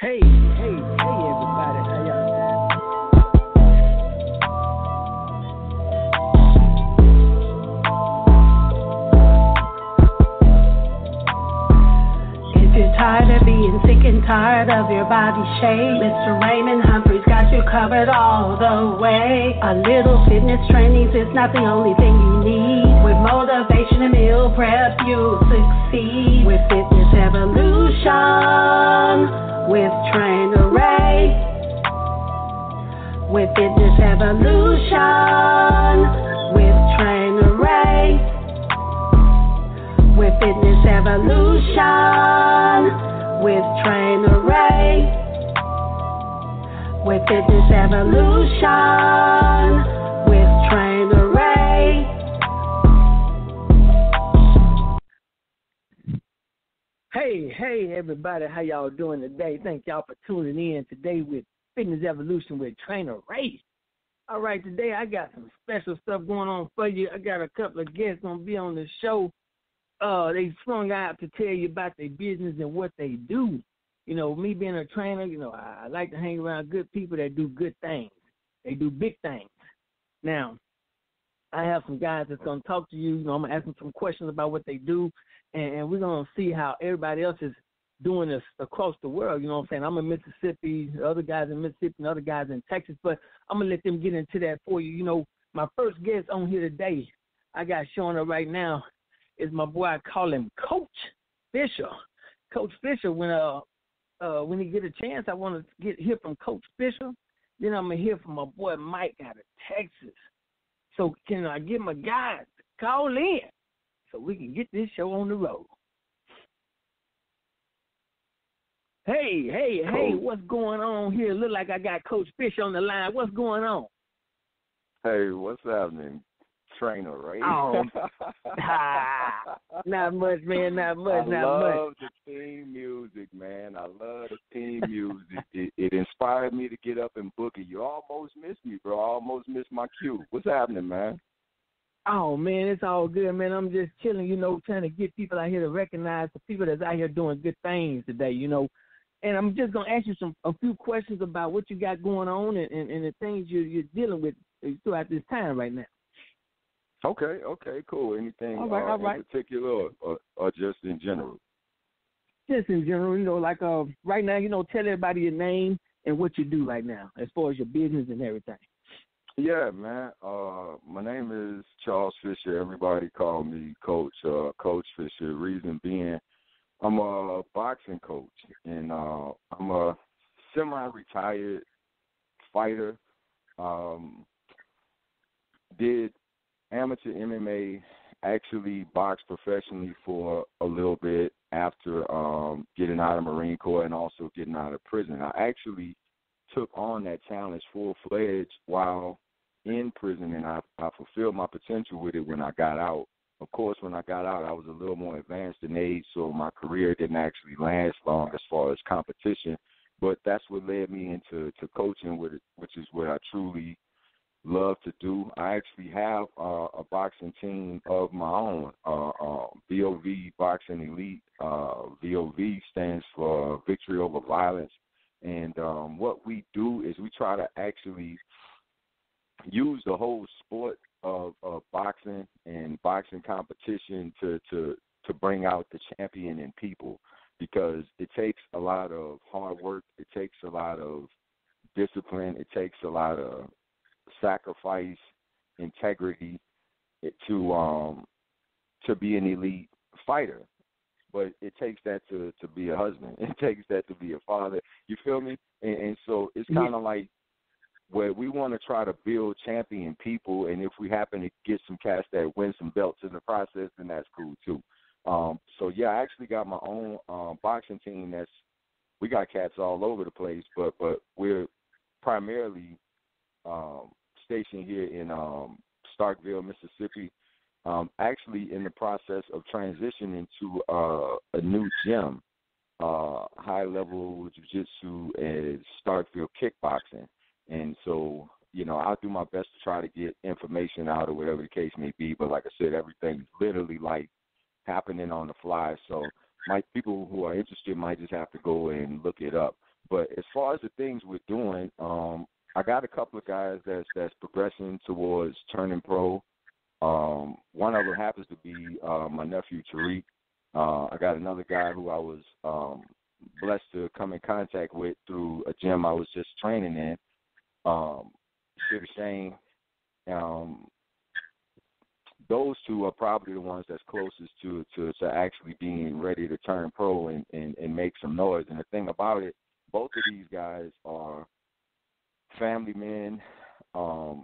Hey, everybody, how y'all If you're tired of being sick and tired of your body shape, Mr. Raymond Humphreys got you covered all the way. A little fitness trainings is not the only thing you need. With motivation and meal prep, you'll succeed. With Fitness Evolution, with Trainer Ray. With Fitness Evolution, with Trainer Ray. With Fitness Evolution, with Trainer Ray. With Fitness Evolution, with Trainer Ray. Hey, everybody, how y'all doing today? Thank y'all for tuning in today with Fitness Evolution with Trainer Ray. All right, today I got some special stuff going on for you. I got a couple of guests going to be on the show. They swung out to tell you about their business and what they do. You know, me being a trainer, I like to hang around good people that do good things. They do big things. Now, I have some guys that's going to talk to you. I'm going to ask them some questions about what they do, and we're going to see how everybody else is doing this across the world. You know what I'm saying? I'm in Mississippi, the other guys in Mississippi, and other guys in Texas, but I'm going to let them get into that for you. My first guest on here today, I got showing up right now, is my boy. I call him Coach Fisher. Coach Fisher, when he get a chance, I want to hear from Coach Fisher. Then I'm going to hear from my boy Mike out of Texas. So can I get my guys to call in so we can get this show on the road? Hey, what's going on here? Look like I got Coach Fisher on the line. What's going on? Hey, what's happening? Trainer, right? Oh, not much, man. Not much. I love the theme music, man. I love the theme music. It inspired me to get up and book it. You almost missed me, bro. I almost missed my cue. What's happening, man? Oh, man, it's all good, man. I'm just chilling, trying to get people out here to recognize the people that's out here doing good things today, And I'm just going to ask you a few questions about what you got going on and the things you're dealing with throughout this time right now. Okay, cool. Anything all right. in particular or just in general? Just in general, right now, tell everybody your name and what you do right now as far as your business and everything. Yeah, man. My name is Charles Fisher. Everybody call me Coach Fisher. Reason being, I'm a boxing coach, and I'm a semi-retired fighter. Did amateur MMA, actually boxed professionally for a little bit after getting out of Marine Corps and also getting out of prison. I actually took on that challenge full-fledged while in prison, and I fulfilled my potential with it when I got out. Of course, when I got out, I was a little more advanced in age, so my career didn't actually last long as far as competition. But that's what led me into coaching, which is what I truly love to do. I actually have a boxing team of my own, VOV Boxing Elite. VOV stands for Victory Over Violence. And what we do is we try to actually use the whole sport of boxing and boxing competition to bring out the champion in people, because it takes a lot of hard work. It takes a lot of discipline. It takes a lot of sacrifice, integrity to be an elite fighter. But it takes that to be a husband. It takes that to be a father. You feel me? And so it's kind of like where we want to try to build champion people, and if we happen to get some cats that win some belts in the process, then that's cool too. So yeah, I actually got my own boxing team. We got cats all over the place, but we're primarily stationed here in Starkville, Mississippi. Actually in the process of transitioning to a new gym, high-level jiu-jitsu and Starkville kickboxing. And so, I'll do my best to try to get information out or whatever the case may be. But like I said, everything's literally like happening on the fly. So people who are interested might just have to go and look it up. But as far as the things we're doing, I got a couple of guys that's progressing towards turning pro. One of them happens to be my nephew Tariq. I got another guy who I was blessed to come in contact with through a gym I was just training in, Sugar Shane. Those two are probably the ones that's closest to actually being ready to turn pro and make some noise. And the thing about it, both of these guys are family men. I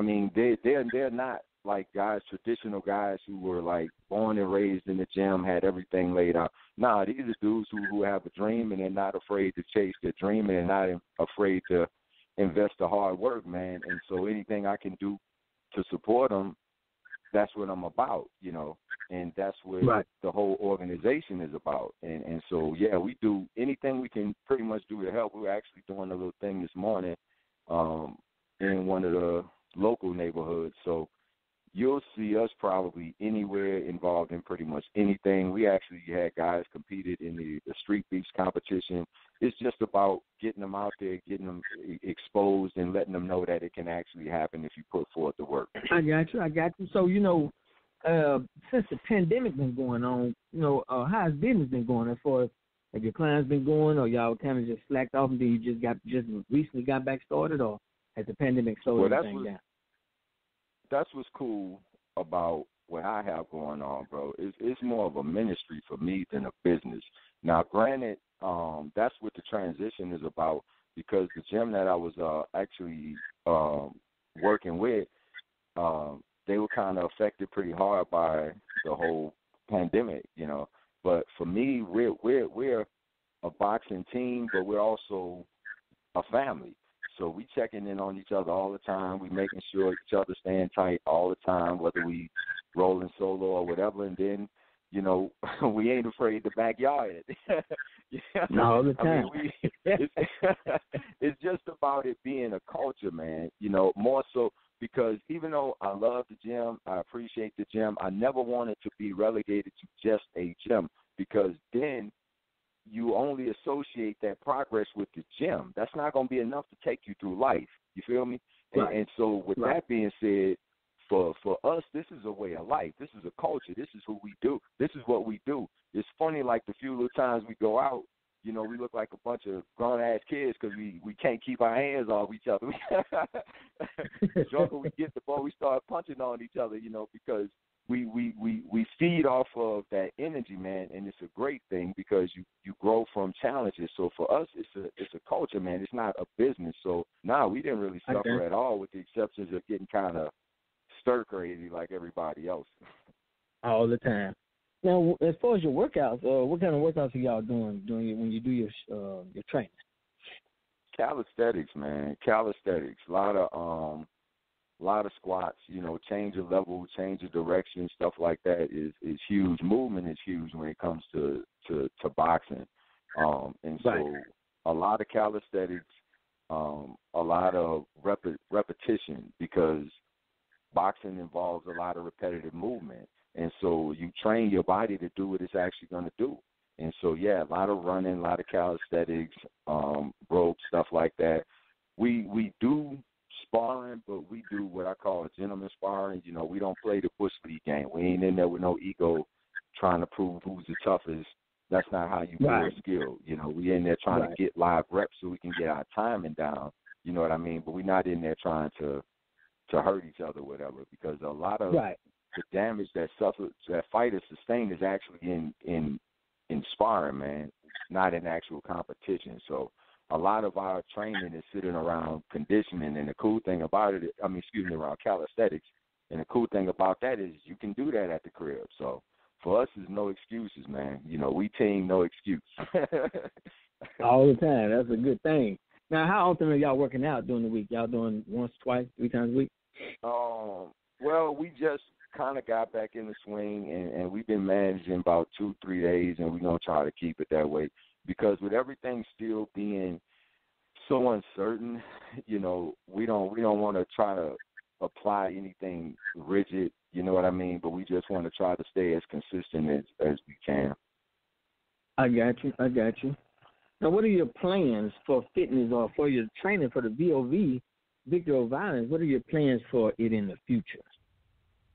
mean, they're not like guys, traditional guys who were like born and raised in the gym, had everything laid out. Nah, these are dudes who have a dream and they're not afraid to chase their dream and they're not afraid to invest the hard work, man. And so anything I can do to support them, that's what I'm about, you know, and that's what the whole organization is about. And so, yeah, we do anything we can pretty much do to help. We're actually doing a little thing this morning in one of the local neighborhoods. So you'll see us probably anywhere involved in pretty much anything. We actually had guys competed in the street beats competition. It's just about getting them out there, getting them exposed, and letting them know that it can actually happen if you put forth the work. I got you. So, you know, since the pandemic been going on, you know, how has business been going as far as have your clients been going, or y'all kind of just slacked off and then you just recently got back started, or has the pandemic slowed everything down? That's what's cool about what I have going on, bro. It's more of a ministry for me than a business. Now, granted, that's what the transition is about, because the gym that I was actually working with, they were kind of affected pretty hard by the whole pandemic, you know. But for me, we're a boxing team, but we're also a family. So we checking in on each other all the time. We making sure each other staying tight all the time, whether we rolling solo or whatever. And then, you know, we ain't afraid to backyard it. No, all the time. I mean, it's just about it being a culture, man. You know, more so because even though I love the gym, I appreciate the gym, I never wanted to be relegated to just a gym, because then you only associate that progress with the gym. That's not going to be enough to take you through life. You feel me? And so with that being said, for us, this is a way of life. This is a culture. This is who we do. This is what we do. It's funny, like the few little times we go out, you know, we look like a bunch of grown-ass kids because we can't keep our hands off each other. The drunker we get, the more we start punching on each other, you know, because we feed off of that energy, man, and it's a great thing because you grow from challenges. So for us, it's a culture, man. It's not a business. So we didn't really suffer at all, with the exceptions of getting kind of stir crazy like everybody else. All the time. Now, as far as your workouts, what kind of workouts are y'all doing when you do your training? Calisthenics, man. Calisthenics. A lot of squats, you know, change of level, change of direction, stuff like that is huge. Movement is huge when it comes to boxing. And so a lot of calisthenics, a lot of repetition, because boxing involves a lot of repetitive movement. And so you train your body to do what it's actually going to do. And so, a lot of running, a lot of calisthenics, rope, stuff like that. We do sparring, but we do what I call a gentleman sparring. You know, we don't play the Bush League game. We ain't in there with no ego trying to prove who's the toughest. That's not how you build skill. You know, we in there trying to get live reps so we can get our timing down. You know what I mean? But we're not in there trying to hurt each other, whatever, because a lot of the damage that fighters sustain is actually in sparring, man, not in actual competition. So a lot of our training is sitting around conditioning, and the cool thing about it, around calisthenics, and the cool thing about that is you can do that at the crib. So for us, there's no excuses, man. You know, we team no excuse. All the time. That's a good thing. Now, how often are y'all working out during the week? Y'all doing once, twice, 3 times a week? Well, we just kind of got back in the swing, and we've been managing about 2-3 days, and we're going to try to keep it that way. Because with everything still being so uncertain, you know, we don't want to try to apply anything rigid, you know what I mean? But we just want to try to stay as consistent as we can. I got you. I got you. Now, what are your plans for fitness or for your training for the VOV, Victor Violence? What are your plans for it in the future?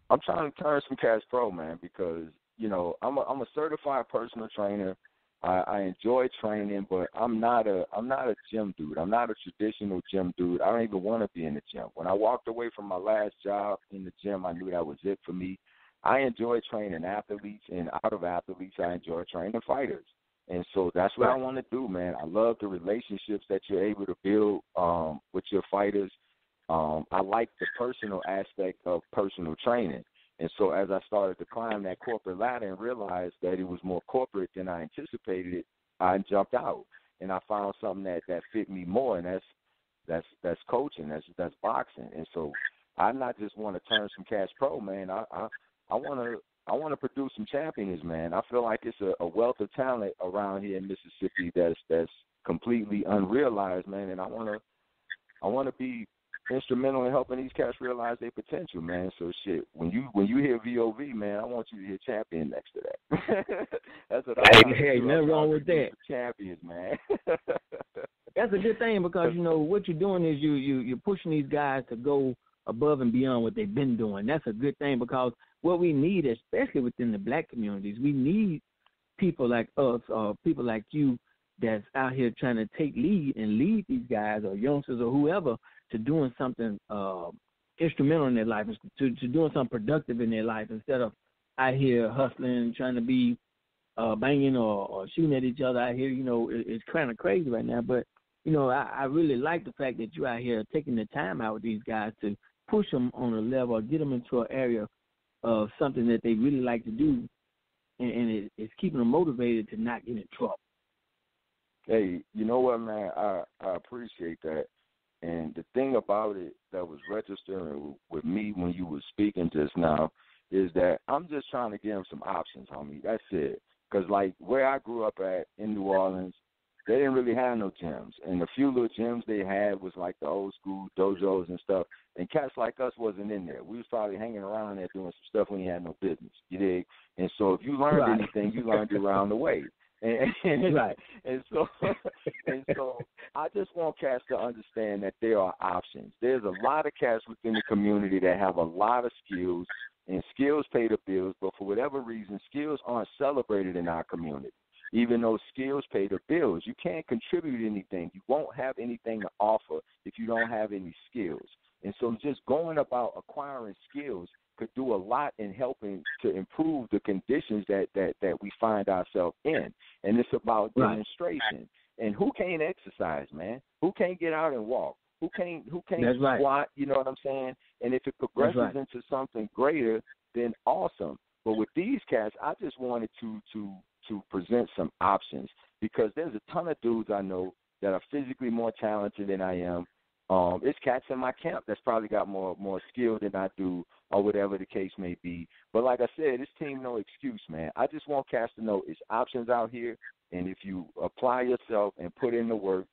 I'm trying to turn some cash pro, man, because I'm a certified personal trainer. I enjoy training, but I'm not a gym dude. I'm not a traditional gym dude. I don't even want to be in the gym. When I walked away from my last job in the gym, I knew that was it for me. I enjoy training athletes, and out of athletes, I enjoy training fighters. And so that's what I want to do, man. I love the relationships that you're able to build with your fighters. I like the personal aspect of personal training. And so as I started to climb that corporate ladder and realized that it was more corporate than I anticipated it, I jumped out. And I found something that fit me more, and that's coaching, that's boxing. And so I not just want to turn some cash pro, man. I want to produce some champions, man. I feel like it's a wealth of talent around here in Mississippi that's completely unrealized, man. And I want to be instrumental in helping these cats realize their potential, man. So shit, when you hear VOV, man, I want you to hear champion next to that. That's what I want. Hey, nothing wrong with that. Champions, man. That's a good thing because what you're doing is you're pushing these guys to go above and beyond what they've been doing. That's a good thing because what we need, especially within the black communities, we need people like us or people like you that's out here trying to take lead and lead these guys or youngsters or whoever to doing something instrumental in their life, to doing something productive in their life instead of out here hustling, trying to be banging or shooting at each other out here. It's kind of crazy right now. But, I really like the fact that you're out here taking the time out with these guys to push them on a level or get them into an area of something that they really like to do, and it's keeping them motivated to not get in trouble. Hey, you know what, man? I appreciate that. And the thing about it that was registering with me when you were speaking just now is that I'm just trying to give them some options, homie. That's it. Because, like, where I grew up at in New Orleans, they didn't really have no gyms. And the few little gyms they had was, like, the old school dojos and stuff. And cats like us wasn't in there. We was probably hanging around there doing some stuff when you had no business, you dig? And so if you learned anything, you learned it around the way. And so I just want cats to understand that there are options. There's a lot of cats within the community that have a lot of skills, and skills pay the bills, but for whatever reason, skills aren't celebrated in our community. Even though skills pay the bills, you can't contribute anything. You won't have anything to offer if you don't have any skills. And so just going about acquiring skills could do a lot in helping to improve the conditions that we find ourselves in. And it's about demonstration. And who can't exercise, man? Who can't get out and walk? Who can't squat, you know what I'm saying? And if it progresses into something greater, then awesome. But with these cats, I just wanted to present some options because there's a ton of dudes I know that are physically more talented than I am. It's cats in my camp that's probably got more skill than I do or whatever the case may be. But like I said, this team no excuse, man. I just want cats to know it's options out here, and if you apply yourself and put in the work,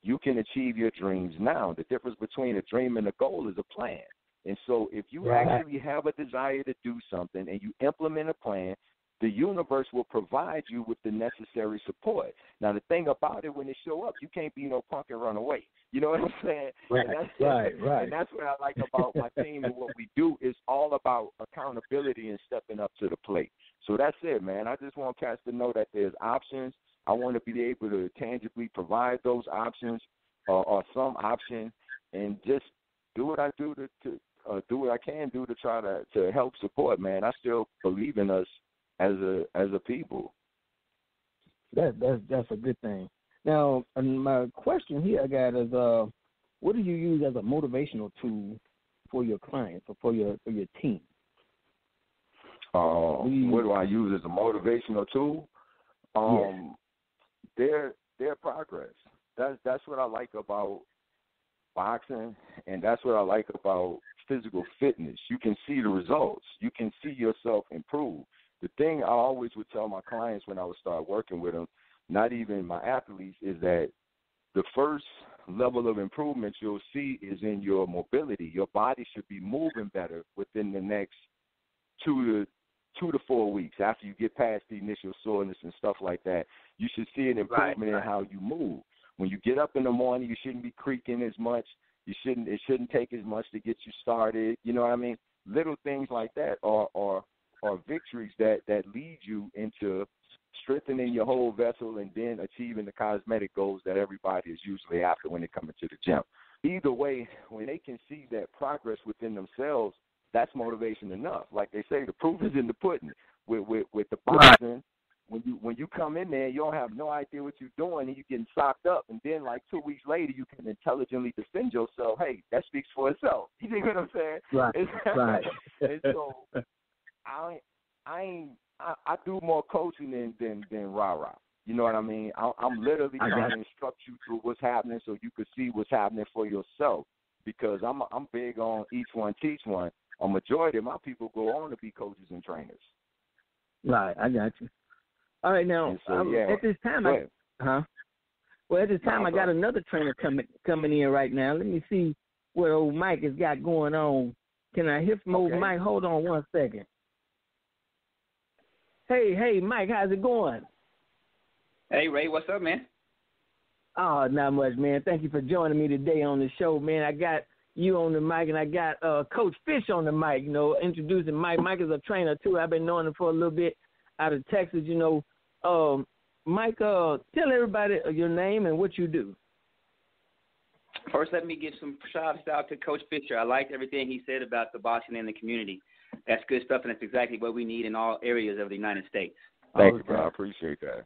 you can achieve your dreams now. The difference between a dream and a goal is a plan. And so if you actually have a desire to do something and you implement a plan, the universe will provide you with the necessary support. Now, the thing about it, when they show up, you can't be no punk and run away. You know what I'm saying? Right. And that's what I like about my team and what we do is all about accountability and stepping up to the plate. So that's it, man. I just want cats to know that there's options. I want to be able to tangibly provide those options or some option and just do what I do to do what I can do to try to help support, man. I still believe in us as a people. That's a good thing. Now, my question here I got is, what do you use as a motivational tool for your clients or for your team? What do I use as a motivational tool? Their progress. That's what I like about boxing, and that's what I like about physical fitness. You can see the results. You can see yourself improve. The thing I always would tell my clients when I would start working with them, not even my athletes, is that the first level of improvement you'll see is in your mobility. Your body should be moving better within the next 2 2 to 4 weeks after you get past the initial soreness and stuff like that. You should see an improvement in how you move. When you get up in the morning, you shouldn't be creaking as much. It shouldn't take as much to get you started. You know what I mean? Little things like that are victories that lead you into strengthening your whole vessel and then achieving the cosmetic goals that everybody is usually after when they come into the gym. Either way, when they can see that progress within themselves, that's motivation enough. Like they say, the proof is in the pudding. With the boxing, when you come in there, you don't have no idea what you're doing, and you're getting socked up, and then like 2 weeks later, you can intelligently defend yourself. Hey, that speaks for itself. You know what I'm saying? Right. And so I do more coaching than rah-rah. You know what I mean? I'm literally trying to instruct you through what's happening so you can see what's happening for yourself, because I'm big on each one, teach one. A majority of my people go on to be coaches and trainers. Right, I got you. All right, now, at this time, I got another trainer coming in right now. Let me see what old Mike has got going on. Can I hear from old Mike? Hold on 1 second. Hey, Mike, how's it going? Hey, Ray, what's up, man? Oh, not much, man. Thank you for joining me today on the show, man. I got you on the mic, and I got Coach Fish on the mic, introducing Mike. Mike is a trainer, too. I've been knowing him for a little bit out of Texas, Mike, tell everybody your name and what you do. First, let me give some shout out to Coach Fisher. I liked everything he said about the boxing in the community. That's good stuff, and that's exactly what we need in all areas of the United States. Thank you, bro. I appreciate that.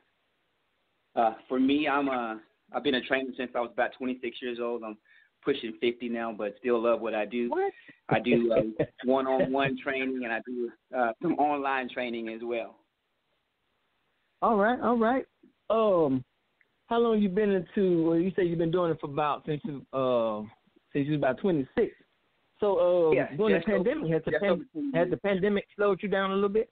For me, I've been a trainer since I was about 26 years old. I'm pushing 50 now, but still love what I do. What? I do one-on-one training, and I do some online training as well. All right. How long you been into? Well, you say you've been doing it for since you was about 26. So during the pandemic, has the pandemic slowed you down a little bit?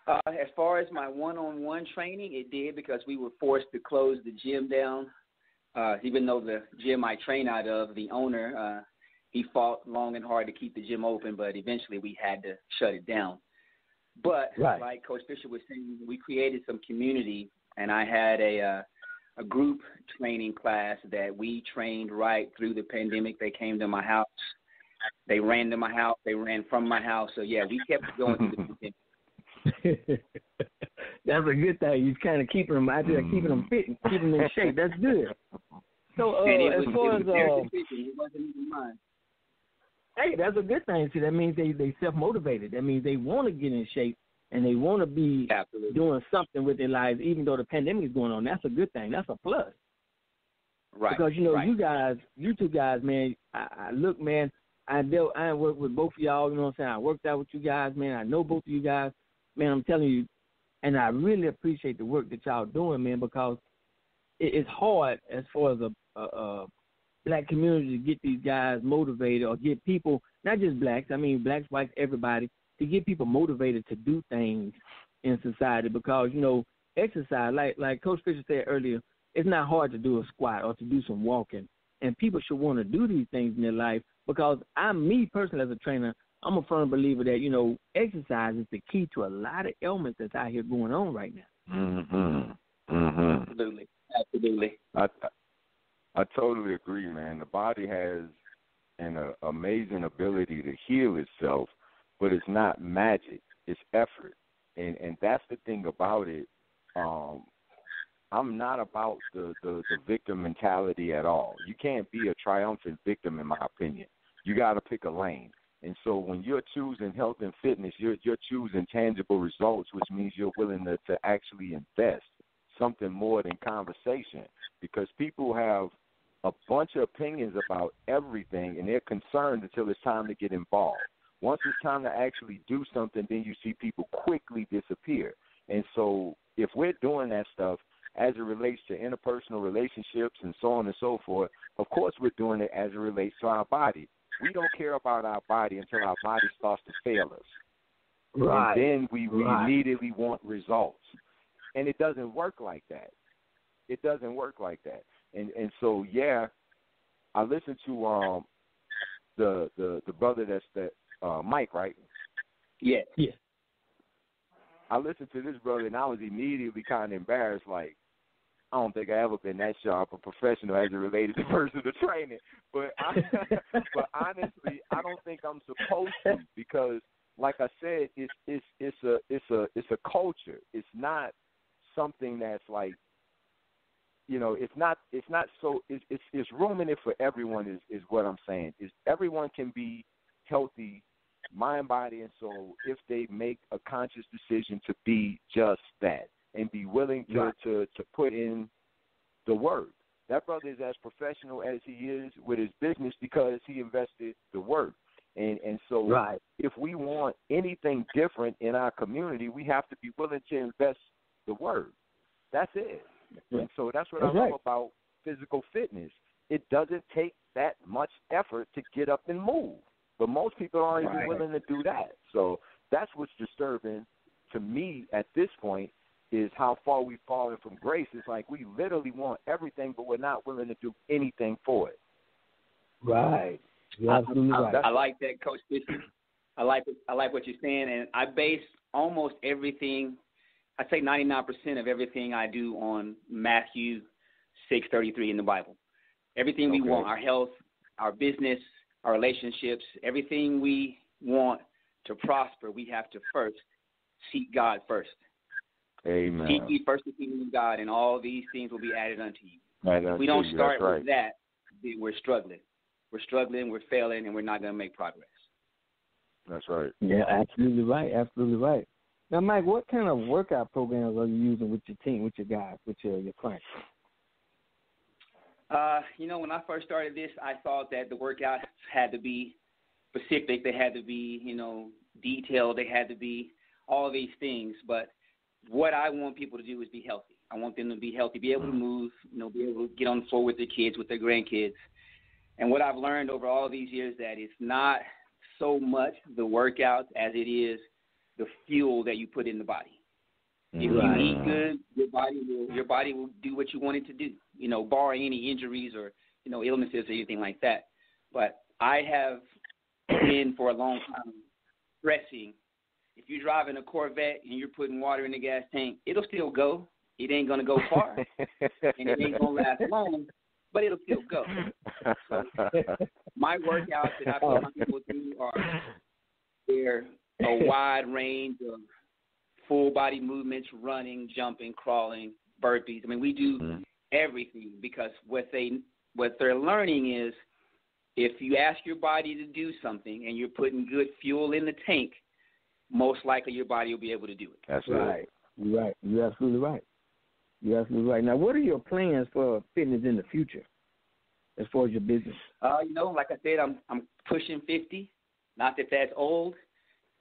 As far as my one-on-one training, it did, because we were forced to close the gym down. Even though the gym I train out of, the owner, he fought long and hard to keep the gym open, but eventually we had to shut it down. But like Coach Fisher was saying, we created some community, and I had a group training class that we trained right through the pandemic. They came to my house. They ran to my house. They ran from my house. So, yeah, we kept going through the pandemic. That's a good thing. You're kind of keeping them out there, keeping them fit, keeping them in shape. That's good. So, as far as it wasn't even mine. Hey, that's a good thing. See, that means they self-motivated. That means they want to get in shape, and they want to be doing something with their lives, even though the pandemic is going on. That's a good thing. That's a plus. Right. Because, you two guys, man, I look, man, I worked with both of y'all, you know what I'm saying? I worked out with you guys, man. I know both of you guys. Man, I'm telling you, and I really appreciate the work that y'all doing, man, because it's hard as far as a black community to get these guys motivated, or get people, not just blacks, I mean blacks, whites, everybody, to get people motivated to do things in society. Because, exercise, like Coach Fisher said earlier, it's not hard to do a squat or to do some walking. And people should want to do these things in their life, because me personally as a trainer, I'm a firm believer that, exercise is the key to a lot of ailments that's out here going on right now. Mm-hmm. Mm-hmm. Absolutely. I totally agree, man. The body has an amazing ability to heal itself, but it's not magic. It's effort. And that's the thing about it. I'm not about the victim mentality at all. You can't be a triumphant victim, in my opinion. You got to pick a lane. And so when you're choosing health and fitness, you're choosing tangible results, which means you're willing to actually invest something more than conversation, because people have a bunch of opinions about everything, and they're concerned until it's time to get involved. Once it's time to actually do something, then you see people quickly disappear. And so if we're doing that stuff as it relates to interpersonal relationships and so on and so forth, of course we're doing it as it relates to our body. We don't care about our body until our body starts to fail us. Right. And then we immediately want results. And it doesn't work like that. It doesn't work like that. And so, I listened to the brother that's Mike, right? Yeah. I listened to this brother, and I was immediately kind of embarrassed. Like, I don't think I ever been that sharp a professional as it related to personal training. But honestly, I don't think I'm supposed to, because, like I said, it's a culture. It's not something that's like, you know, it's not so. It's room in it for everyone. Is what I'm saying. Is everyone can be healthy, mind, body, and soul, if they make a conscious decision to be just that and be willing to put in the work. That brother is as professional as he is with his business because he invested the work. And so if we want anything different in our community, we have to be willing to invest the work. That's it. And so that's what I love about physical fitness. It doesn't take that much effort to get up and move. But most people aren't even willing to do that. So that's what's disturbing to me at this point, is how far we've fallen from grace. It's like we literally want everything, but we're not willing to do anything for it. Right. You're absolutely right. I like that, Coach Fisher. I like what you're saying, and I base almost everything, I'd say 99% of everything I do on Matthew 6:33 in the Bible. Everything we want, our health, our business, our relationships, everything we want to prosper, we have to first seek God first. Amen. Seek ye first the kingdom of God, and all these things will be added unto you. If we don't you. start with that, then we're struggling. We're struggling, we're failing, and we're not going to make progress. That's right. Yeah, absolutely right. Absolutely right. Now, Mike, what kind of workout programs are you using with your team, with your guys, with your clients? When I first started this, I thought that the workouts had to be specific. They had to be, detailed. They had to be all these things. But what I want people to do is be healthy. I want them to be healthy, be able to move, be able to get on the floor with their kids, with their grandkids. And what I've learned over all these years, that it's not so much the workouts as it is the fuel that you put in the body. If you eat good, your body will do what you want it to do, barring any injuries or, illnesses or anything like that. But I have been for a long time stressing, if you're driving a Corvette and you're putting water in the gas tank, it'll still go. It ain't going to go far, and it ain't going to last long, but it'll still go. So my workouts that I put my people through they're a wide range of full body movements, running, jumping, crawling, burpees. I mean, we do everything, because what they're learning is, if you ask your body to do something and you're putting good fuel in the tank, most likely your body will be able to do it. That's right. You're right. You're absolutely right. You're absolutely right. Now, what are your plans for fitness in the future as far as your business? Like I said, I'm pushing 50. Not that that's old,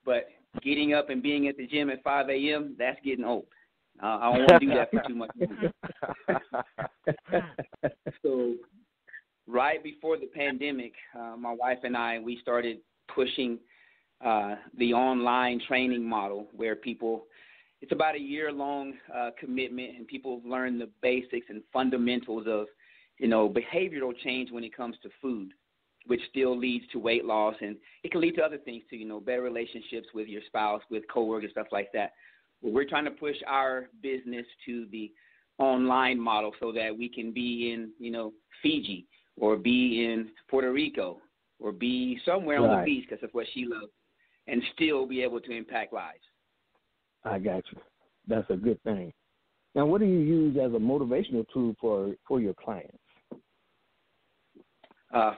but getting up and being at the gym at 5 a.m., that's getting old. I don't want to do that for too much money. So right before the pandemic, my wife and I, we started pushing the online training model, where it's about a year-long commitment, and people learn the basics and fundamentals of, behavioral change when it comes to food, which still leads to weight loss, and it can lead to other things too, better relationships with your spouse, with coworkers, stuff like that. Well, we're trying to push our business to the online model so that we can be in, Fiji, or be in Puerto Rico, or be somewhere on the beach, because that's what she loves, and still be able to impact lives. I got you. That's a good thing. Now, what do you use as a motivational tool for your clients?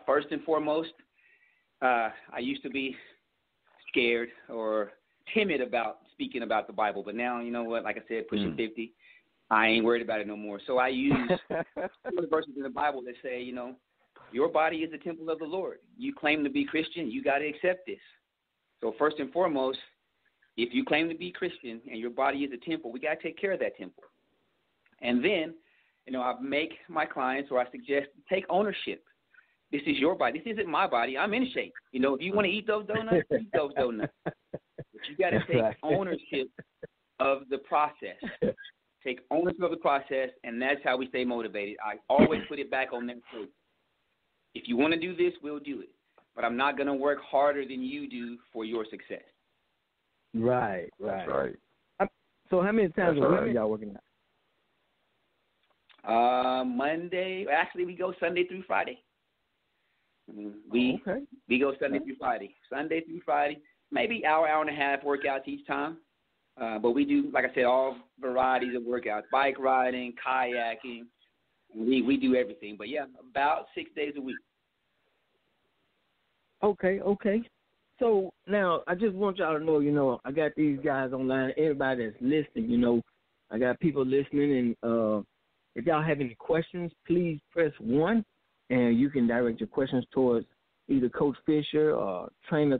First and foremost, I used to be scared or timid about speaking about the Bible, but now, you know what, like I said, pushing 50, I ain't worried about it no more. So I use some of the verses in the Bible that say, your body is the temple of the Lord. You claim to be Christian, you got to accept this. So first and foremost, if you claim to be Christian and your body is a temple, we got to take care of that temple. And then, I make my clients, or I suggest, take ownership. This is your body. This isn't my body. I'm in shape. If you want to eat those donuts, eat those donuts. But you got to take ownership of the process. Take ownership of the process, and that's how we stay motivated. I always put it back on their plate. If you want to do this, we'll do it. But I'm not going to work harder than you do for your success. Right. That's right. So how many times That's a week right. are y'all working out? Monday. Actually, we go Sunday through Friday. We go Sunday through Friday. Sunday through Friday, maybe hour and a half workouts each time. But we do, like I said, all varieties of workouts: bike riding, kayaking. We do everything. But yeah, about 6 days a week. Okay. So now I just want y'all to know, I got these guys online. Everybody that's listening, I got people listening, and if y'all have any questions, please press 1, and you can direct your questions towards either Coach Fisher or Trainer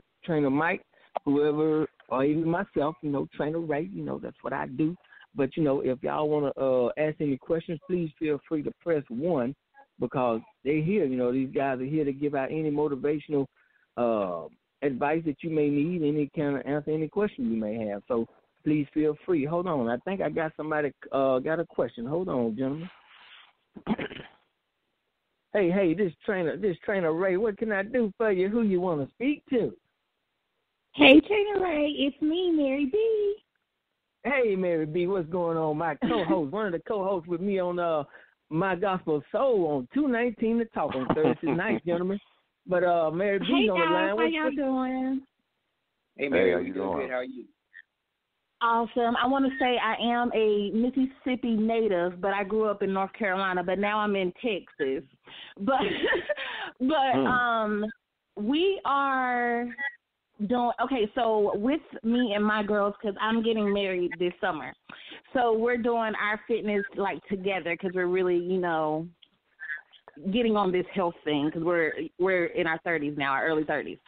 Mike, whoever, or even myself, Trainer Ray, that's what I do. But, if y'all want to ask any questions, please feel free to press 1 because they're here. These guys are here to give out any motivational advice that you may need, any kind of answer any question you may have. So please feel free. Hold on. I think I got somebody got a question. Hold on, gentlemen. Hey, this trainer Ray, what can I do for you? Who you want to speak to? Hey, Trainer Ray, it's me, Mary B. Hey, Mary B, what's going on? My co-host, one of the co-hosts with me on My Gospel Soul on 219 to Talk on Thursday night, gentlemen. But Mary B's hey on the line. How y'all doing? Hey, Mary, how you doing? Good. How are you? Awesome. I want to say I am a Mississippi native, but I grew up in North Carolina, but now I'm in Texas. But we are doing okay. So with me and my girls, because I'm getting married this summer, so we're doing our fitness like together because we're really, getting on this health thing because we're in our 30s now, our early 30s.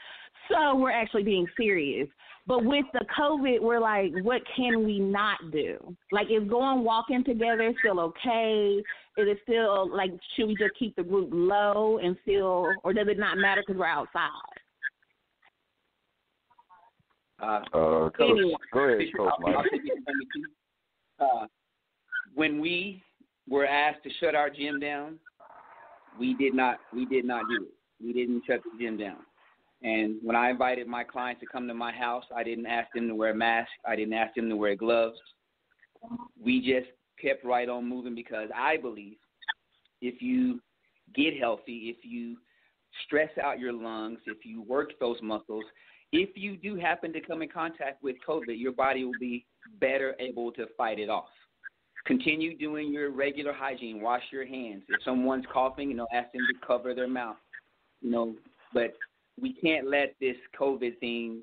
So we're actually being serious. But with the COVID, we're like, what can we not do? Like, is going walking together still okay? Is it still, like, should we just keep the group low and still, or does it not matter because we're outside? Coach, anyway, go ahead, Coach Mike. When we were asked to shut our gym down, we did not do it. We didn't shut the gym down. And when I invited my clients to come to my house, I didn't ask them to wear a mask. I didn't ask them to wear gloves. We just kept right on moving because I believe if you get healthy, if you stress out your lungs, if you work those muscles, if you do happen to come in contact with COVID, your body will be better able to fight it off. Continue doing your regular hygiene. Wash your hands. If someone's coughing, ask them to cover their mouth. But we can't let this COVID thing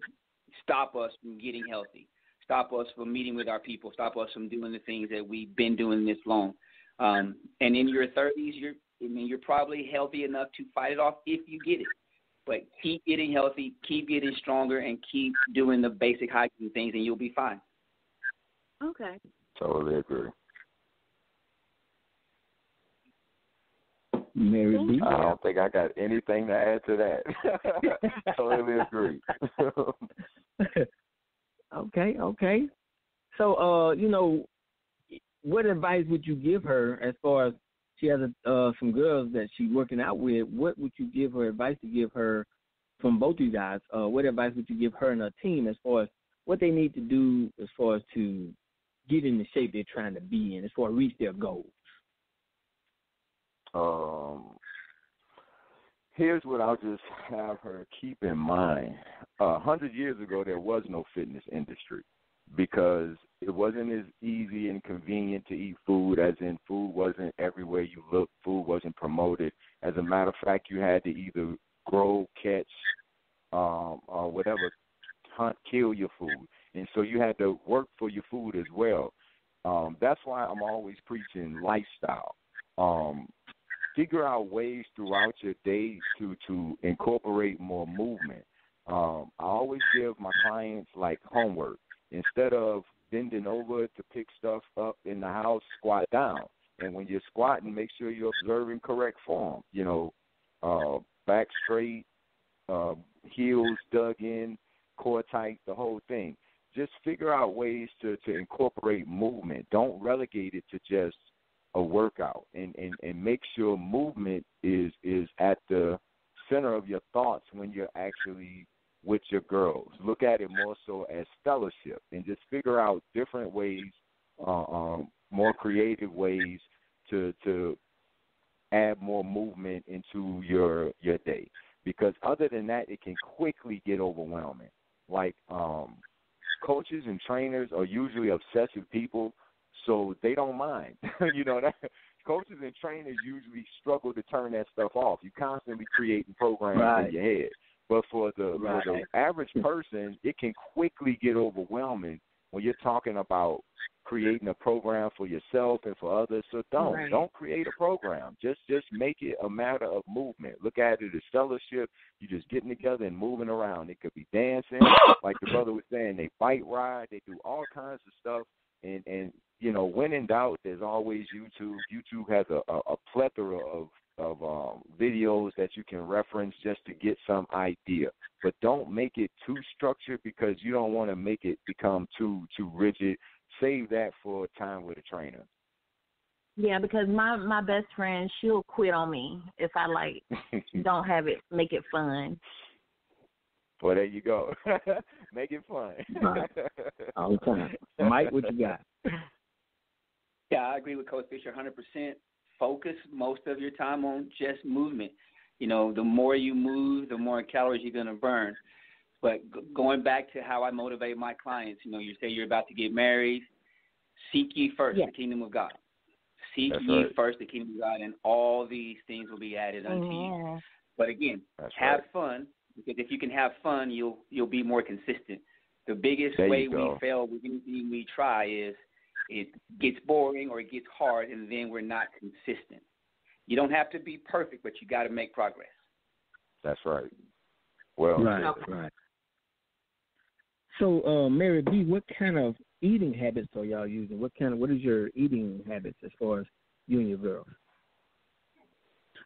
stop us from getting healthy, stop us from meeting with our people, stop us from doing the things that we've been doing this long. And in your 30s, you're probably healthy enough to fight it off if you get it. But keep getting healthy, keep getting stronger, and keep doing the basic hygiene things, and you'll be fine. Okay. Totally agree. Mary B. I don't think I got anything to add to that. Totally agree. Okay. So, what advice would you give her as far as she has some girls that she's working out with? What would you give her advice to give her from both you guys? What advice would you give her and her team as far as what they need to do as far as to get in the shape they're trying to be in, as far as reach their goals? Here's what I'll just have her keep in mind. 100 years ago, there was no fitness industry because it wasn't as easy and convenient to eat food, as in food wasn't everywhere you looked, food wasn't promoted. As a matter of fact, you had to either grow, catch, or whatever, hunt, kill your food. And so you had to work for your food as well. That's why I'm always preaching lifestyle. Figure out ways throughout your day to incorporate more movement. I always give my clients like homework. Instead of bending over to pick stuff up in the house, squat down. And when you're squatting, make sure you're observing correct form. Back straight, heels dug in, core tight, the whole thing. Just figure out ways to incorporate movement. Don't relegate it to just a workout, and make sure movement is at the center of your thoughts when you're actually with your girls. Look at it more so as fellowship and just figure out different ways more creative ways to add more movement into your day. Because other than that, it can quickly get overwhelming. Like coaches and trainers are usually obsessive people, so they don't mind. That coaches and trainers usually struggle to turn that stuff off. You constantly creating programs in your head. But for the average person, it can quickly get overwhelming when you're talking about creating a program for yourself and for others. So don't create a program. Just make it a matter of movement. Look at it as fellowship. You're just getting together and moving around. It could be dancing, like the brother was saying. They bike ride. They do all kinds of stuff. And when in doubt, there's always YouTube. YouTube has a plethora of videos that you can reference just to get some idea. But don't make it too structured because you don't want to make it become too rigid. Save that for time with a trainer. Yeah, because my best friend, she'll quit on me if I don't make it fun. Well, there you go. Make it fun. All the time. Mike, what you got? Yeah, I agree with Coach Fisher 100%. Focus most of your time on just movement. The more you move, the more calories you're going to burn. But going back to how I motivate my clients, you say you're about to get married, seek ye first the kingdom of God. Seek ye first the kingdom of God, and all these things will be added unto you. But again, have fun, because if you can have fun, you'll be more consistent. The biggest way we fail with anything we try is it gets boring or it gets hard, and then we're not consistent. You don't have to be perfect, but you got to make progress. That's right. Well, right. So, Mary B., what kind of eating habits are y'all using? What is your eating habits as far as you and your girls?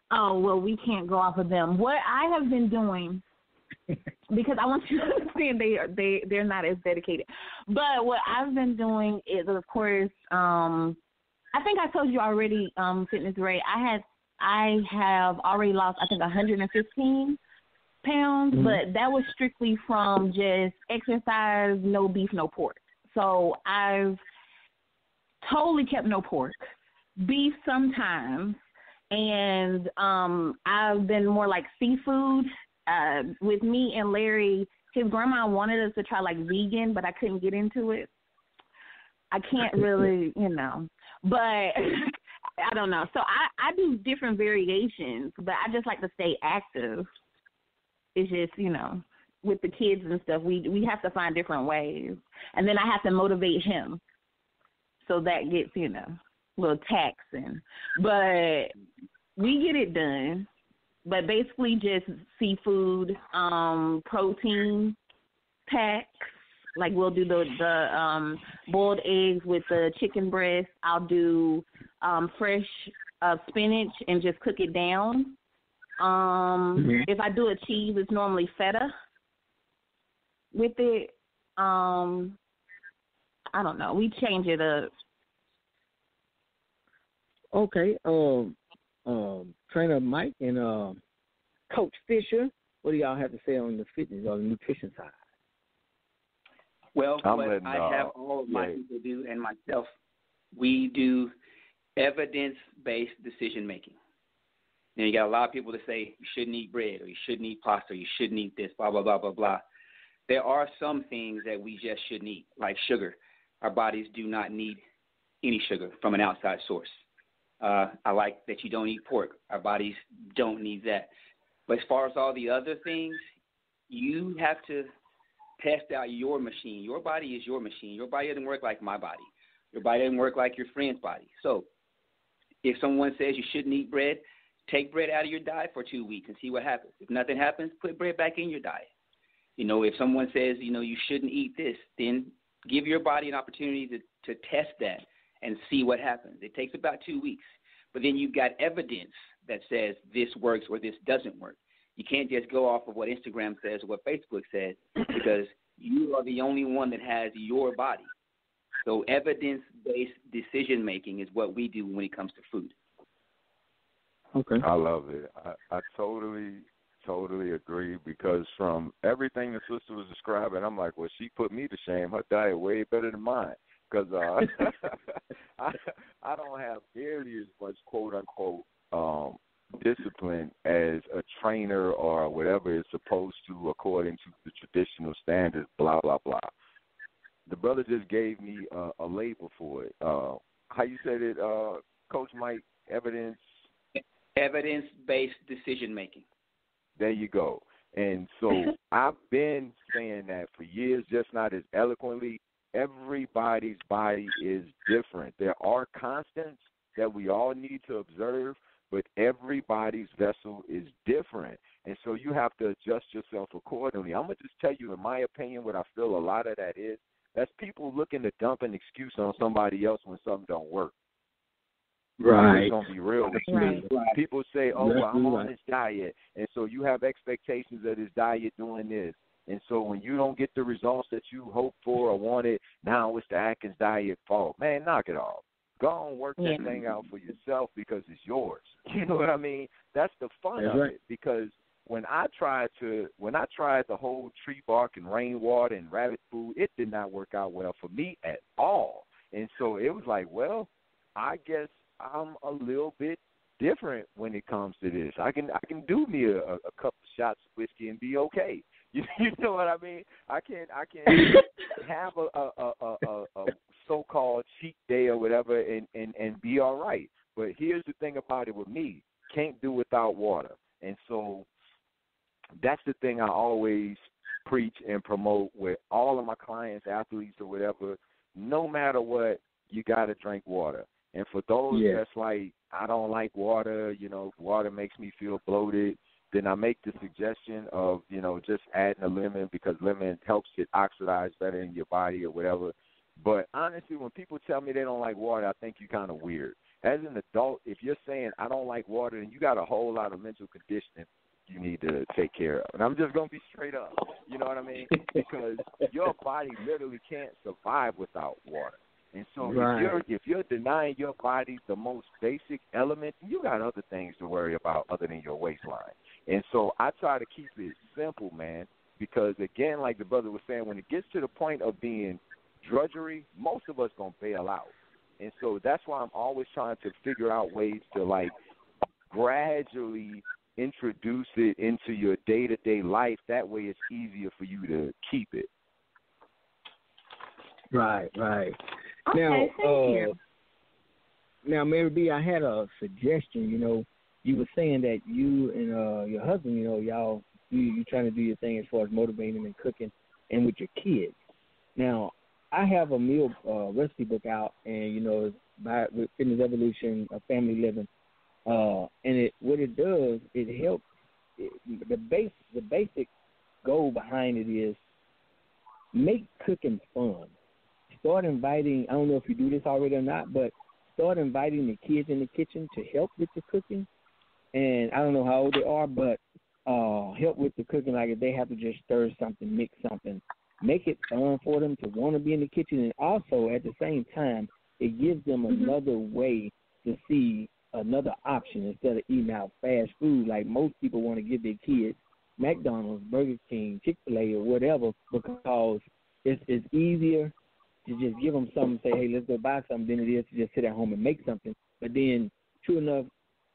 Oh, well, we can't go off of them. What I have been doing, because I want you to understand they're not as dedicated. But what I've been doing is, of course, I think I told you already, Fitness Ray, I have already lost, I think, 115 pounds, but that was strictly from just exercise, no beef, no pork. So I've totally kept no pork, beef sometimes, and I've been more like seafood. With me and Larry, his grandma wanted us to try like vegan, but I couldn't get into it. I can't really, but I don't know. So I do different variations, but I just like to stay active. It's just, with the kids and stuff, we have to find different ways. And then I have to motivate him. So that gets, a little taxing. But we get it done. But basically just seafood, protein packs. Like we'll do the boiled eggs with the chicken breast. I'll do fresh spinach and just cook it down. If I do a cheese, it's normally feta with it. I don't know. We change it up. Okay. Trainer Mike and Coach Fisher, what do y'all have to say on the fitness or the nutrition side? Well, what I have all of my people do and myself, we do evidence-based decision-making. You got a lot of people that say you shouldn't eat bread or you shouldn't eat pasta or you shouldn't eat this, blah, blah, blah, blah, blah. There are some things that we just shouldn't eat, like sugar. Our bodies do not need any sugar from an outside source. I like that you don't eat pork. Our bodies don't need that. But as far as all the other things, you have to test out your machine. Your body is your machine. Your body doesn't work like my body. Your body doesn't work like your friend's body. So if someone says you shouldn't eat bread, take bread out of your diet for 2 weeks and see what happens. If nothing happens, put bread back in your diet. If someone says, you shouldn't eat this, then give your body an opportunity to test that and see what happens. It takes about 2 weeks. But then you've got evidence that says this works or this doesn't work. You can't just go off of what Instagram says or what Facebook says because you are the only one that has your body. So evidence-based decision-making is what we do when it comes to food. Okay. I love it. I totally agree because from everything the sister was describing, I'm like, well, she put me to shame. Her diet way better than mine because I don't have nearly as much quote unquote discipline as a trainer or whatever is supposed to according to the traditional standards. Blah blah blah. The brother just gave me a label for it. How you said it, Coach Mike? Evidence-based decision making. There you go. And so I've been saying that for years, just not as eloquently. Everybody's body is different. There are constants that we all need to observe, but everybody's vessel is different. And so you have to adjust yourself accordingly. I'm going to just tell you, in my opinion, what I feel a lot of that is, that's people looking to dump an excuse on somebody else when something don't work. Right. It's going to be real with you. Right. People say, oh, well, I'm on this diet. And so you have expectations of this diet doing this. And so when you don't get the results that you hoped for or wanted, now it's the Atkins diet fault. Man, knock it off. Go and work that thing out for yourself because it's yours. You know what I mean? That's the fun of it. Because when I tried the whole tree bark and rainwater and rabbit food, it did not work out well for me at all. And so it was like, well, I guess I'm a little bit different when it comes to this. I can do me a couple of shots of whiskey and be okay. You know what I mean? I can have a so-called cheat day or whatever and be all right. But here's the thing about it with me: can't do without water. And so that's the thing I always preach and promote with all of my clients, athletes or whatever. No matter what, you got to drink water. And for those that's like, I don't like water, water makes me feel bloated, then I make the suggestion of, just adding a lemon because lemon helps it oxidize better in your body or whatever. But honestly, when people tell me they don't like water, I think you're kind of weird. As an adult, if you're saying I don't like water, then you got a whole lot of mental conditioning you need to take care of. And I'm just going to be straight up, you know what I mean? Because your body literally can't survive without water. And so if you're denying your body the most basic element, you got other things to worry about other than your waistline. And so I try to keep it simple, man, because, again, like the brother was saying, when it gets to the point of being drudgery, most of us going to bail out. And so that's why I'm always trying to figure out ways to, like, gradually introduce it into your day-to-day life. That way it's easier for you to keep it. Right. Okay, Now, thank you. Now, Mary B., I had a suggestion. You were saying that you and your husband, you trying to do your thing as far as motivating and cooking and with your kids. Now, I have a meal recipe book out, and, it's with Fitness Evolution, Family Living. And what it does, it helps. The basic goal behind it is make cooking fun. Start inviting, I don't know if you do this already or not, but start inviting the kids in the kitchen to help with the cooking. And I don't know how old they are, but help with the cooking. Like if they have to just stir something, mix something, make it fun for them to want to be in the kitchen. And also at the same time, it gives them another way to see another option instead of eating out fast food. Like most people want to give their kids McDonald's, Burger King, Chick-fil-A, or whatever, because it's easier to just give them something, say, hey, let's go buy something, than it is to just sit at home and make something. But then, true enough,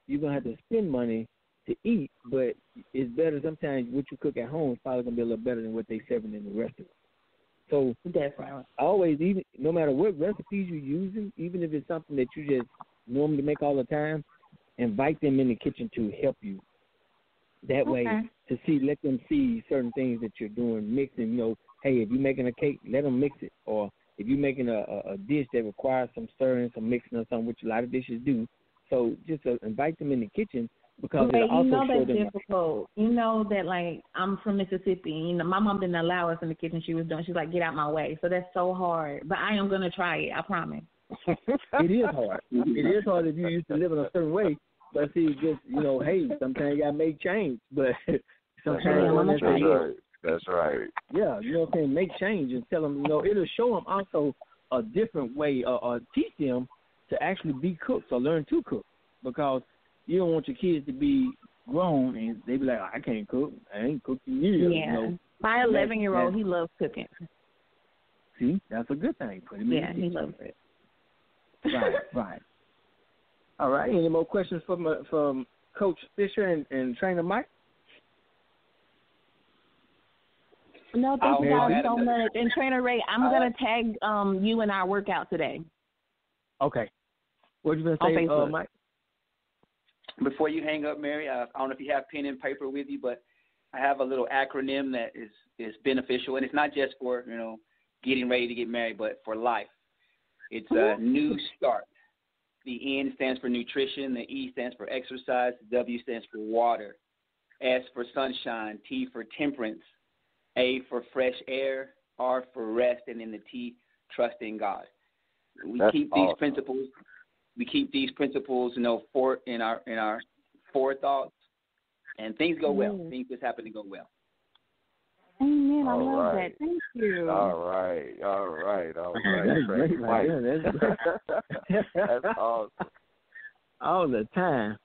you're going to have to spend money to eat, but it's better sometimes what you cook at home is probably going to be a little better than what they serving in the restaurant. So definitely, always, even no matter what recipes you're using, even if it's something that you just normally make all the time, invite them in the kitchen to help you. That way, let them see certain things that you're doing, mixing, hey, if you're making a cake, let them mix it. Or if you're making a dish that requires some stirring, some mixing or something, which a lot of dishes do. So just invite them in the kitchen because it also shows them. Difficult. You know that, like, I'm from Mississippi. My mom didn't allow us in the kitchen. She's like, get out my way. So that's so hard. But I am going to try it. I promise. It is hard. It is hard if you used to live in a certain way. But see, just, hey, sometimes you got to make change. But sometimes That's right. Yeah, you know what I'm saying? Make change and tell them, it'll show them also a different way or teach them to actually be cooks or learn to cook, because you don't want your kids to be grown and they be like, I can't cook. I ain't cooked in years. Yeah. My 11-year-old, he loves cooking. See, that's a good thing. Put him in the he loves it. Right. All right. Any more questions from Coach Fisher and Trainer Mike? No, thank you guys so much. And Trainer Ray, I'm going to tag you in our workout today. Okay. What you going to say, Mike? Before you hang up, Mary, I don't know if you have pen and paper with you, but I have a little acronym that is beneficial, and it's not just for, getting ready to get married, but for life. It's a new start. The N stands for nutrition, the E stands for exercise, the W stands for water, S for sunshine, T for temperance, A for fresh air, R for rest, and then the T, trust in God. That's keep awesome. these principles. We keep these principles, in our forethoughts, and things go well. Things just happen to go well. Amen. I love that. Thank you. All right. That's great, Mike. That's awesome. All the time.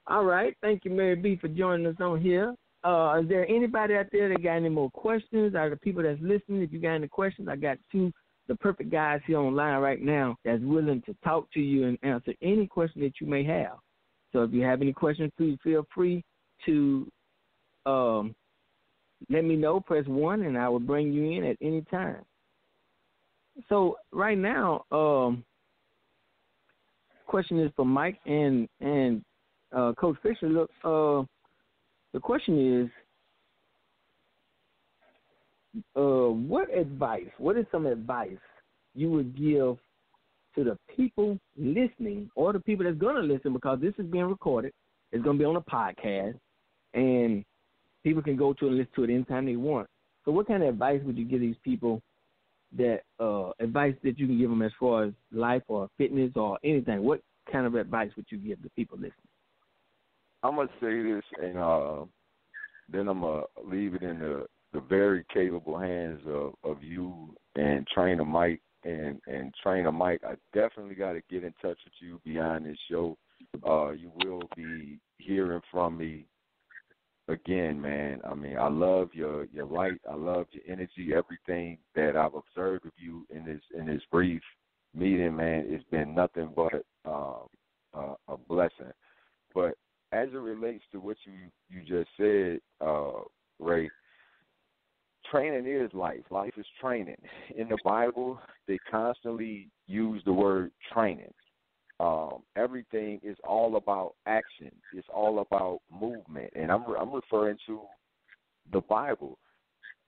All right. Thank you, Mary B, for joining us on here. Is there anybody out there that got any more questions? Are the people that's listening, if you got any questions, I got the perfect guys here online right now that's willing to talk to you and answer any question that you may have. So if you have any questions, please feel free to let me know. Press 1, and I will bring you in at any time. So right now, question is for Mike and Coach Fisher. Look, the question is, what is some advice you would give to the people listening or the people that's going to listen, because this is being recorded. It's going to be on a podcast, and people can go to it and listen to it anytime they want. So what kind of advice would you give these people, advice that you can give them as far as life or fitness or anything? What kind of advice would you give the people listening? I'm going to say this, and then I'm going to leave it in the very capable hands of you and Trainer Mike. And Trainer Mike, I definitely got to get in touch with you beyond this show. You will be hearing from me again, man. I mean, I love your light. I love your energy. Everything that I've observed of you in this brief meeting, man, it's been nothing but a blessing. But as it relates to what you just said, Ray, training is life. Life is training. In the Bible, they constantly use the word training. Everything is all about action. It's all about movement. And I'm referring to the Bible.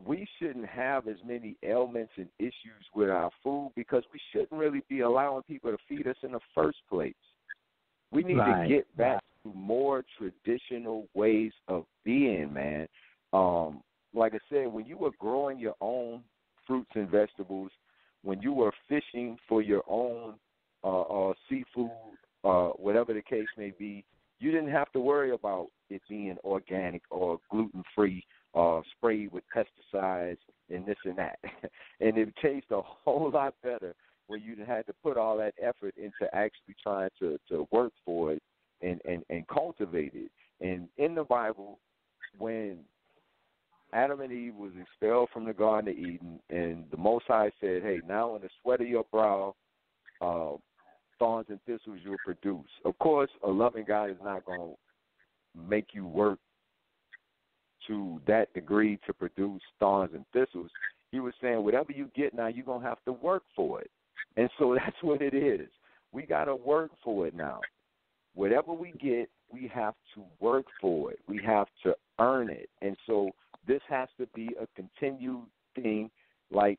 We shouldn't have as many ailments and issues with our food because we shouldn't really be allowing people to feed us in the first place. We need to get back to more traditional ways of being, man. Like I said, when you were growing your own fruits and vegetables, when you were fishing for your own seafood, whatever the case may be, you didn't have to worry about it being organic or gluten-free or sprayed with pesticides and this and that. And it tastes a whole lot better when you had to put all that effort into actually trying to work for it and cultivate it. And in the Bible, when Adam and Eve was expelled from the Garden of Eden, and the Most High said, hey, now in the sweat of your brow, thorns and thistles you'll produce. Of course, a loving God is not going to make you work to that degree to produce thorns and thistles. He was saying, whatever you get now, you're going to have to work for it. And so that's what it is. We got to work for it now. Whatever we get, we have to work for it. We have to earn it. And so this has to be a continued thing, like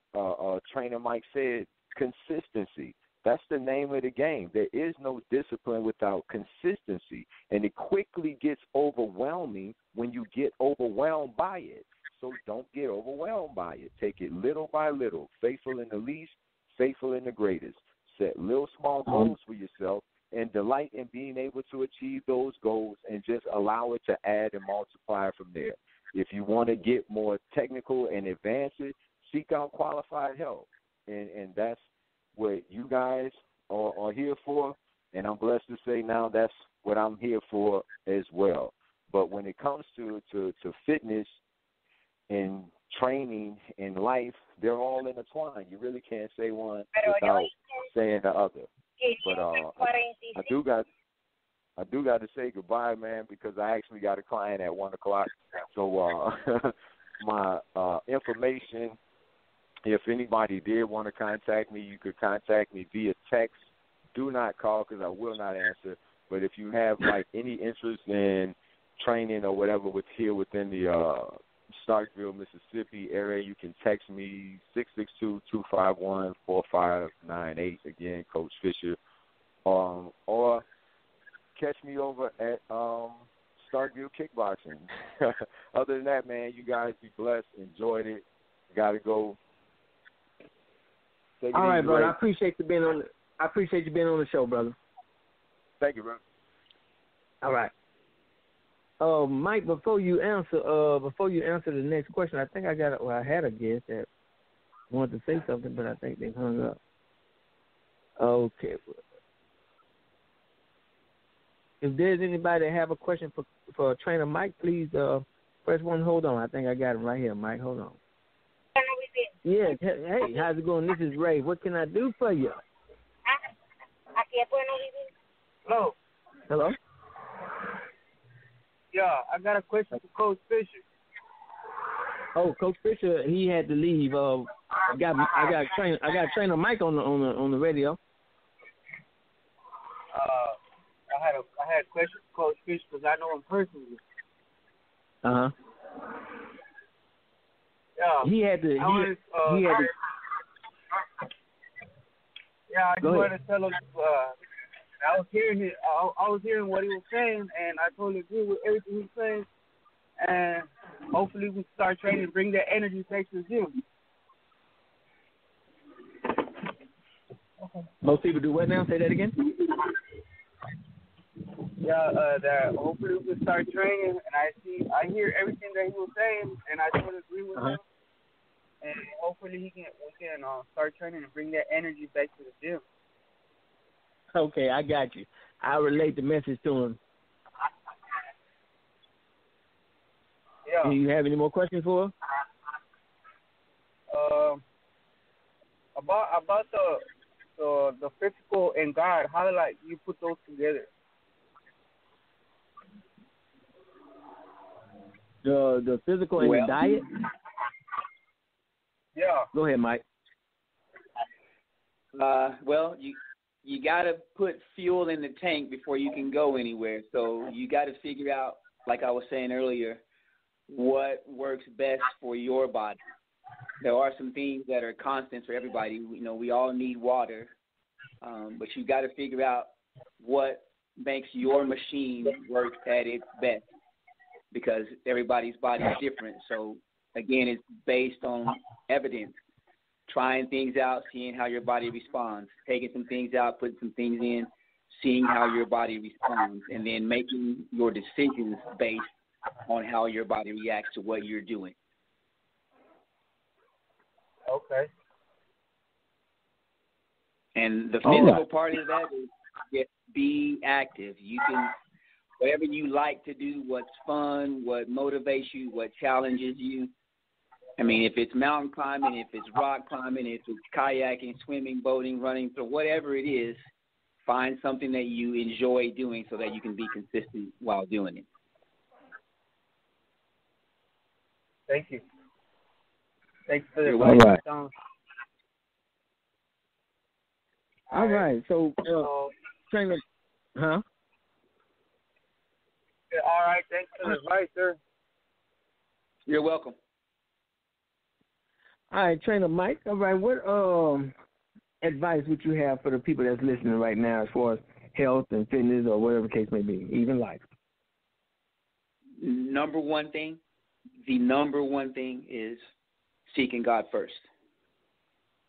Trainer Mike said, consistency. That's the name of the game. There is no discipline without consistency, and it quickly gets overwhelming when you get overwhelmed by it. So don't get overwhelmed by it. Take it little by little, faithful in the least, faithful in the greatest. Set little small goals for yourself and delight in being able to achieve those goals and just allow it to add and multiply from there. If you want to get more technical and advance it, seek out qualified help. And that's what you guys are here for, and I'm blessed to say now that's what I'm here for as well. But when it comes to fitness and training in life, they're all intertwined. You really can't say one without saying the other. But I do got to say goodbye, man, because I actually got a client at 1:00. So my information, if anybody did want to contact me, you could contact me via text. Do not call because I will not answer. But if you have like any interest in training or whatever here within the Starkville, Mississippi area, you can text me 662-251-4598. Again, Coach Fisher. Or catch me over at Starkville Kickboxing. Other than that, man, you guys be blessed. Enjoyed it. Got to go. All right, brother. I appreciate you being on the show, brother. Thank you, bro. All right. Mike, before you answer the next question, I think I had a guest that wanted to say something, but I think they hung up. Okay. If there's anybody that have a question for Trainer Mike, please press one. Hold on. I think I got him right here, Mike. Hold on. Yeah. Hey, how's it going? This is Ray. What can I do for you? Hello. Hello? Yeah, I got a question for Coach Fisher. Oh, Coach Fisher, he had to leave. I got Trainer Mike on the radio. I had a question for Coach Fisher because I know him personally. Yeah. He had to. Yeah, I just wanted to tell him. I was hearing what he was saying, and I totally agree with everything he was saying. And hopefully, we can start training and bring that energy back to the gym. Okay. Most people do what now? Say that again. Yeah, that hopefully we can start training, and I hear everything that he was saying, and I totally agree with him. And hopefully we can start training and bring that energy back to the gym. Okay, I got you. I'll relate the message to him. Yeah. Do you have any more questions for us? About the physical and God, how you put those together? The physical and the diet? Yeah. Go ahead, Mike. Well, you got to put fuel in the tank before you can go anywhere. So you got to figure out, like I was saying earlier, what works best for your body. There are some things that are constants for everybody. We all need water, but you got to figure out what makes your machine work at its best, because everybody's body is different. So again, it's based on evidence. Trying things out, seeing how your body responds, taking some things out, putting some things in, seeing how your body responds, and then making your decisions based on how your body reacts to what you're doing. Okay. And the physical part of that is just be active. You can, whatever you like to do, what's fun, what motivates you, what challenges you. I mean, if it's mountain climbing, if it's rock climbing, if it's kayaking, swimming, boating, running, so whatever it is, find something that you enjoy doing so that you can be consistent while doing it. Thank you. Thanks for the advice. All right. So, Trainer, huh? Yeah, all right. Thanks for the advice, sir. You're welcome. All right, Trainer Mike. All right, what advice would you have for the people that's listening right now as far as health and fitness or whatever the case may be, even life? The number one thing is seeking God first.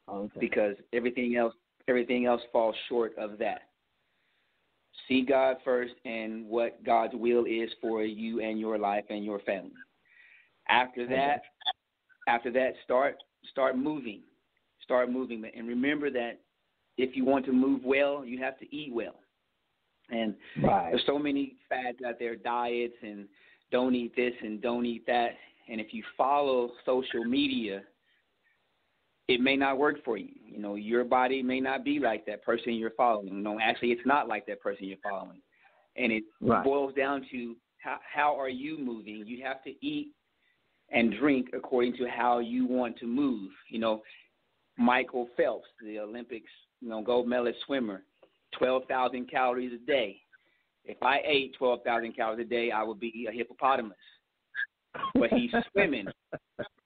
Okay. Because everything else falls short of that. Seek God first and what God's will is for you and your life and your family. After that, start moving. And remember that if you want to move well, you have to eat well. And there's so many fads out there, diets and don't eat this and don't eat that. And if you follow social media, it may not work for you. Your body may not be like that person you're following. Actually, it's not like that person you're following. And it boils down to how are you moving? You have to eat and drink according to how you want to move. Michael Phelps, the Olympics, gold medalist swimmer, 12,000 calories a day. If I ate 12,000 calories a day, I would be a hippopotamus. But he's swimming.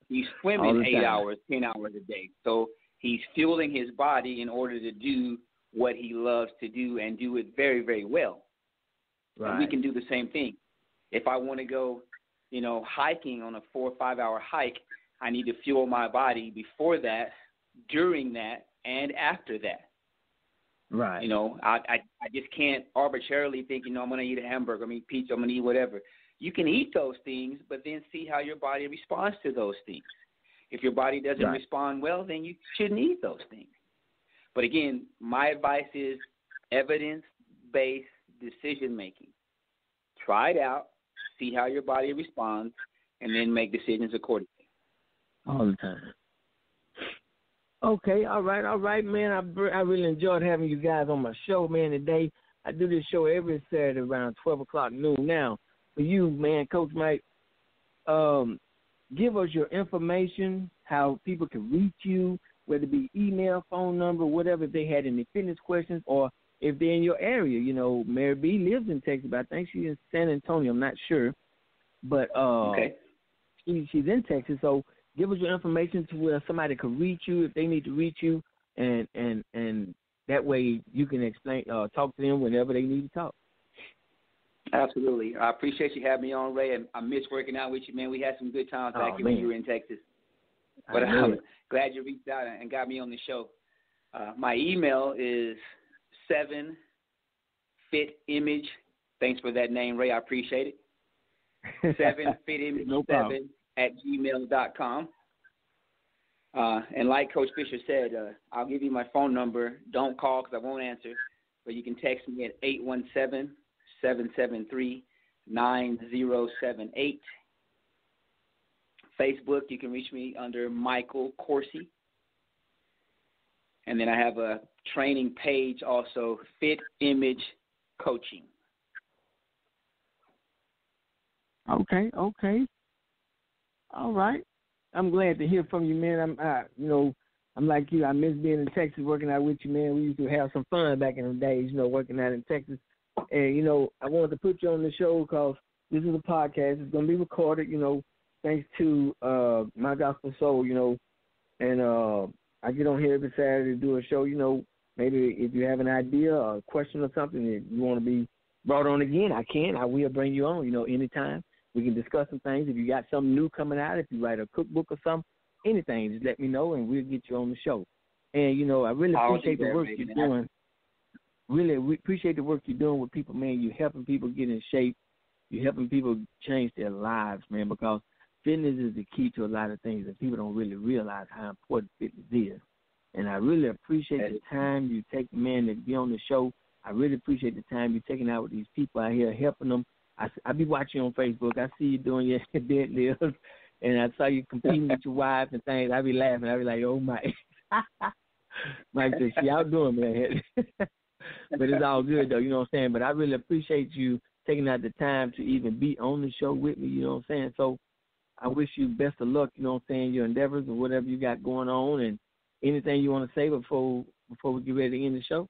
He's swimming 8 hours, 10 hours a day. So he's fueling his body in order to do what he loves to do and do it very, very well. Right. And we can do the same thing. If I want to go, hiking on a 4 or 5 hour hike, I need to fuel my body before that, during that, and after that. Right. I just can't arbitrarily think, I'm going to eat a hamburger, I'm going to eat pizza, I'm going to eat whatever. You can eat those things, but then see how your body responds to those things. If your body doesn't respond well, then you shouldn't eat those things. But again, my advice is evidence-based decision-making. Try it out, see how your body responds, and then make decisions accordingly. All the time. Okay, all right, man. I really enjoyed having you guys on my show, man, today. I do this show every Saturday around 12 o'clock noon. Now, for you, man, Coach Mike, give us your information, how people can reach you, whether it be email, phone number, whatever, if they had any fitness questions, or if they're in your area. Mary B. lives in Texas, but I think she's in San Antonio. I'm not sure. But she's in Texas, so give us your information to where somebody can reach you if they need to reach you, and that way you can explain, talk to them whenever they need to talk. Absolutely. I appreciate you having me on, Ray, and I miss working out with you, man. We had some good times back when you were in Texas. But I'm glad you reached out and got me on the show. My email is 7fitimage. Thanks for that name, Ray. I appreciate it. 7fitimage7@gmail.com. And like Coach Fisher said, I'll give you my phone number. Don't call because I won't answer, but you can text me at 817-773-9078. Facebook, you can reach me under Michael Corsi. And then I have a training page also, Fit Image Coaching. Okay. All right. I'm glad to hear from you, man. I'm like you. I miss being in Texas, working out with you, man. We used to have some fun back in the days, working out in Texas. And, I wanted to put you on the show because this is a podcast. It's going to be recorded, thanks to My Gospel Soul, and I get on here every Saturday to do a show, maybe if you have an idea or a question or something that you want to be brought on again, I will bring you on, anytime. We can discuss some things. If you got something new coming out, if you write a cookbook or something, anything, just let me know and we'll get you on the show. And, I really appreciate the work you're doing. Really, we appreciate the work you're doing with people, man. You're helping people get in shape. You're helping people change their lives, man, because fitness is the key to a lot of things, and people don't really realize how important fitness is. And I really appreciate the time you take, man, to be on the show. I really appreciate the time you're taking out with these people out here, helping them. I be watching you on Facebook. I see you doing your deadlifts, and I saw you competing with your wife and things. I be laughing. I be like, oh, Mike. Mike said, she outdoing me. But it's all good, though, you know what I'm saying? But I really appreciate you taking out the time to even be on the show with me, you know what I'm saying? So I wish you best of luck, you know what I'm saying, your endeavors and whatever you got going on, and anything you want to say before we get ready to end the show.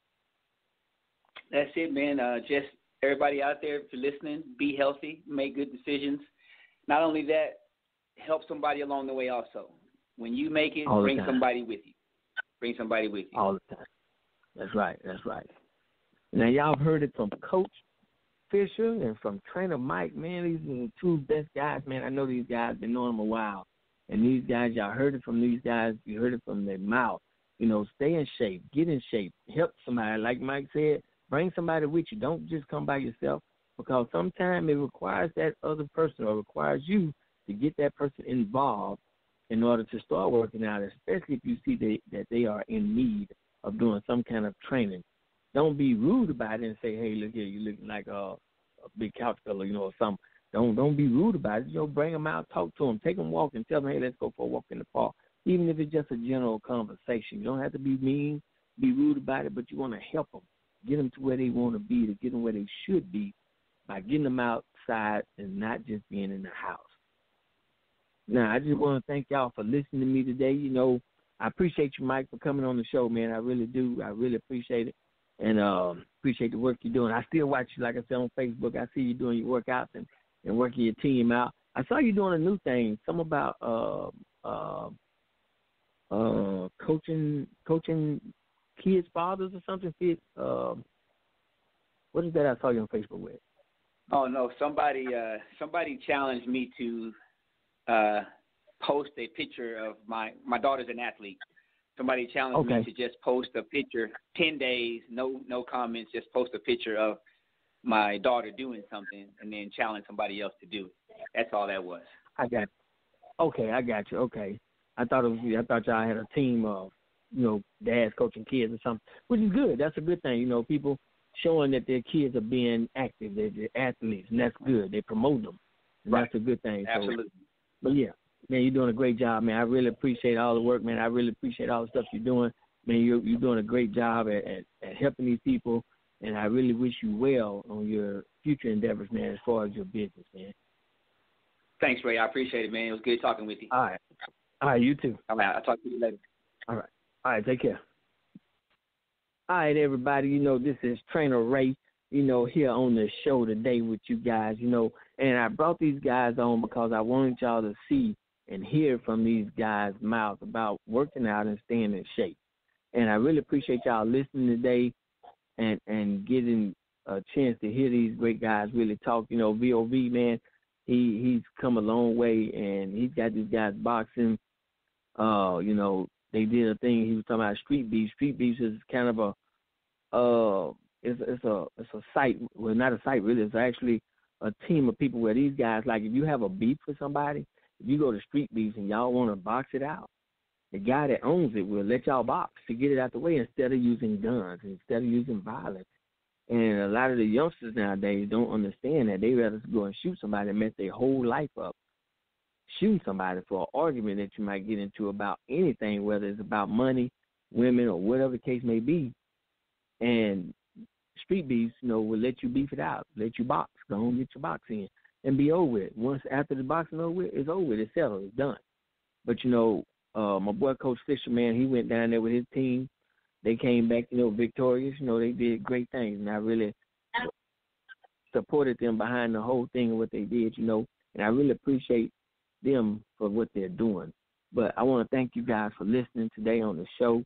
That's it, man. Just everybody out there, if you're listening, be healthy, make good decisions. Not only that, help somebody along the way also. When you make it, bring somebody with you. Bring somebody with you. All the time. That's right. Now, y'all have heard it from Coach Fisher and from Trainer Mike, man. These are the two best guys, man. I know these guys, been knowing them a while. And these guys, y'all heard it from these guys. You heard it from their mouth. Stay in shape. Get in shape. Help somebody. Like Mike said, bring somebody with you. Don't just come by yourself, because sometimes it requires that other person or requires you to get that person involved in order to start working out, especially if you see that they are in need of doing some kind of training. Don't be rude about it and say, hey, look here, you're looking like a big couch fella, or something. Don't be rude about it. Bring them out, talk to them, take them walking, tell them, hey, let's go for a walk in the park. even if it's just a general conversation. You don't have to be mean, be rude about it, but you want to help them, get them to where they want to be, to get them where they should be by getting them outside and not just being in the house. Now, I just want to thank y'all for listening to me today. You know, I appreciate you, Mike, for coming on the show, man. I really do. I really appreciate it, and appreciate the work you're doing. I still watch you, like I said, on Facebook. I see you doing your workouts and working your team out. I saw you doing a new thing, something about coaching kids' fathers or something. What is that I saw you on Facebook with? Oh no, somebody challenged me to post a picture of my daughter's an athlete. Somebody challenged me to just post a picture, 10 days, no comments, just post a picture of my daughter doing something, and then challenge somebody else to do it. That's all that was. I got you. Okay. I thought y'all had a team of, you know, dads coaching kids or something, which is good. That's a good thing. You know, people showing that their kids are being active, they're athletes, and that's good. They promote them, and that's a good thing. Absolutely. So, but yeah, man, you're doing a great job, man. I really appreciate all the work, man. I really appreciate all the stuff you're doing. Man, you're doing a great job at helping these people, and I really wish you well on your future endeavors, man, as far as your business, man. Thanks, Ray. I appreciate it, man. It was good talking with you. All right, you too. All right, I'll talk to you later. All right, take care. All right, everybody, you know, this is Trainer Ray, you know, here on the show today with you guys, you know, and I brought these guys on because I wanted y'all to see and hear from these guys' mouths about working out and staying in shape. And I really appreciate y'all listening today and getting a chance to hear these great guys really talk. You know, VOV, man, he's come a long way, and he's got these guys boxing. You know, they did a thing. He was talking about Street Beefs. Street Beefs is kind of it's a site. Well, not a site really. It's actually a team of people where these guys, like, if you have a beef with somebody, if you go to Street Beefs and y'all want to box it out, the guy that owns it will let y'all box to get it out the way instead of using guns, instead of using violence. And a lot of the youngsters nowadays don't understand that. They rather go and shoot somebody that messed their whole life up. Shoot somebody for an argument that you might get into about anything, whether it's about money, women, or whatever the case may be. And Street Beefs, you know, will let you beef it out, let you box. Go on, get your box in, and be over with. Once after the boxing over with, it's over with. It's settled. It's done. But, you know, my boy Coach Fisher, man, he went down there with his team. They came back, you know, victorious. You know, they did great things, and I really supported them behind the whole thing and what they did, you know, and I really appreciate them for what they're doing. But I want to thank you guys for listening today on the show.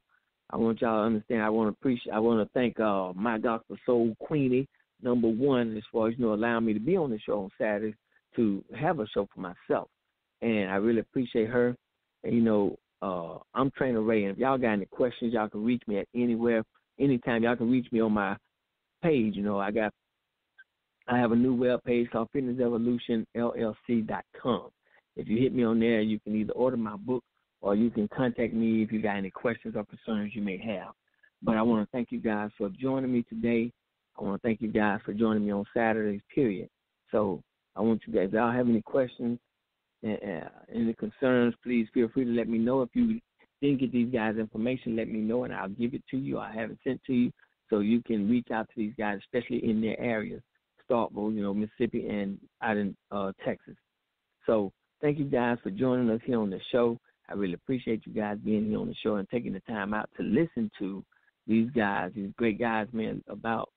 I want y'all to understand. I want to thank my Gospel Soul Queenie, number one, as far as, you know, allowing me to be on the show on Saturdays to have a show for myself, and I really appreciate her. And, you know, I'm Trainer Ray, and if y'all got any questions, y'all can reach me at anywhere, anytime. Y'all can reach me on my page. You know, I have a new web page called FitnessEvolutionLLC.com. If you hit me on there, you can either order my book or you can contact me if you got any questions or concerns you may have. But I want to thank you guys for joining me today. I want to thank you guys for joining me on Saturdays, period. So I want you guys, if y'all have any questions, any concerns, please feel free to let me know. If you didn't get these guys' information, let me know, and I'll give it to you. I'll have it sent to you so you can reach out to these guys, especially in their areas, Starkville, you know, Mississippi, and out in Texas. So thank you guys for joining us here on the show. I really appreciate you guys being here on the show and taking the time out to listen to these guys, these great guys, man, about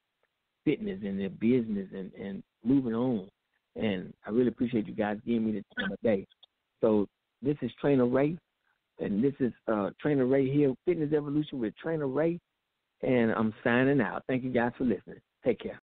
fitness and their business and moving on. And I really appreciate you guys giving me the time of day. So this is Trainer Ray, and this is Trainer Ray here, Fitness Evolution with Trainer Ray, and I'm signing out. Thank you guys for listening. Take care.